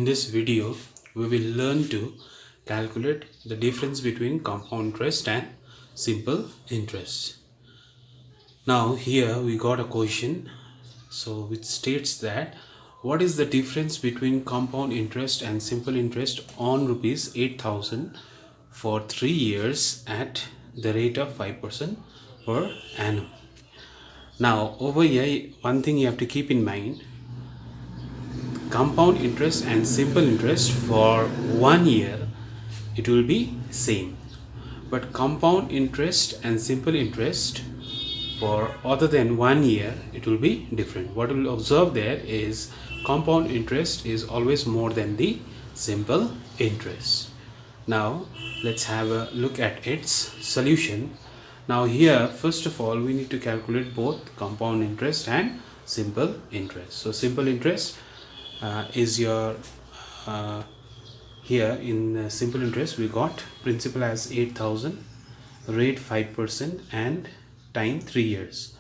this video, we will learn to calculate the difference between compound interest and simple interest. Now here we got a question, so which states that what is the difference between compound interest and simple interest on rupees 8,000 for 3 years at the rate of 5% per annum. Now over here, one thing you have to keep in mind, compound interest and simple interest for 1 year it will be same, but compound interest and simple interest for other than 1 year it will be different. What we'll observe there is compound interest is always more than the simple interest. Now let's have a look at its solution. Now here, first of all, we need to calculate both compound interest and simple interest. So simple interest is your here in simple interest we got principal as 8,000, rate 5% and time 3 years.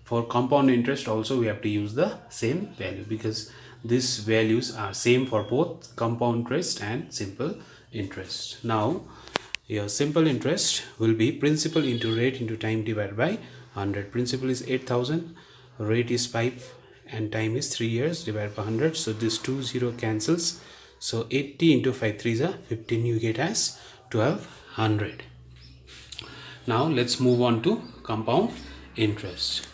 For compound interest also we have to use the same value because these values are same for both compound interest and simple interest. Now your simple interest will be principal into rate into time divided by 100. Principal is 8,000, rate is 5 and time is 3 years divided by 100. So this 0 cancels. So 80 into 5 3 is a 15, you get as 1200. Now let's move on to compound interest.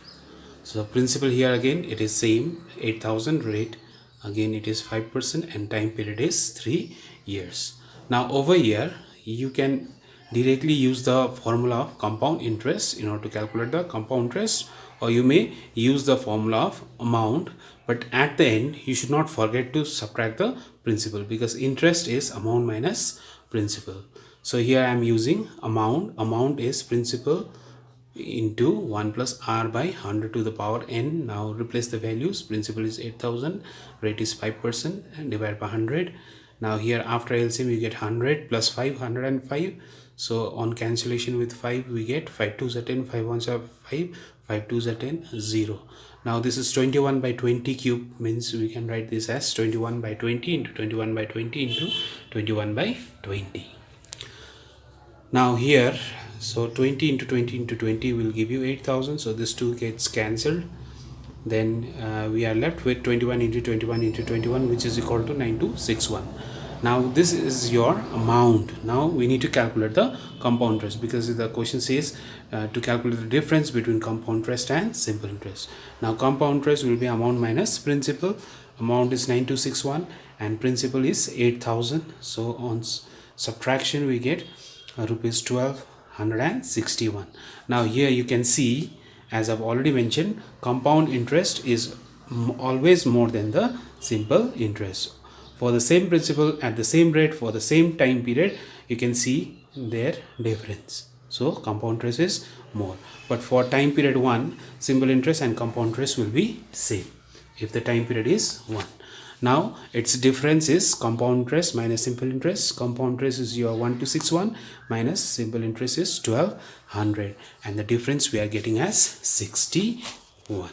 So principal here again it is same, 8,000, rate again it is 5% and time period is 3 years. Now over here you can directly use the formula of compound interest in order to calculate the compound interest, or you may use the formula of amount, but at the end you should not forget to subtract the principal because interest is amount minus principal. So here I am using amount. Amount is principal into 1 plus r by 100 to the power n. Now replace the values. Principal is 8,000, rate is 5% and divide by 100. Now here after LCM you get 100 plus 5, 105. So on cancellation with 5 we get 5 2s are 10, 5 1s are 5, 5 2s are 10, 0. Now this is 21 by 20 cube, means we can write this as 21 by 20 into 21 by 20 into 21 by 20. Now here, so 20 into 20 into 20 will give you 8,000. So this 2 gets cancelled. Then we are left with 21 into 21 into 21, which is equal to 9261. Now this is your amount. Now we need to calculate the compound interest because the question says to calculate the difference between compound interest and simple interest. Now compound interest will be amount minus principal. Amount is 9261 and principal is 8,000. So on subtraction we get rupees 1261. Now here you can see, as I've already mentioned, compound interest is always more than the simple interest. For the same principal at the same rate for the same time period, you can see their difference. So compound interest is more. But for time period 1, simple interest and compound interest will be same if the time period is 1. Now its difference is compound interest minus simple interest. Compound interest is your 1261 minus simple interest is 1200, and the difference we are getting as 61.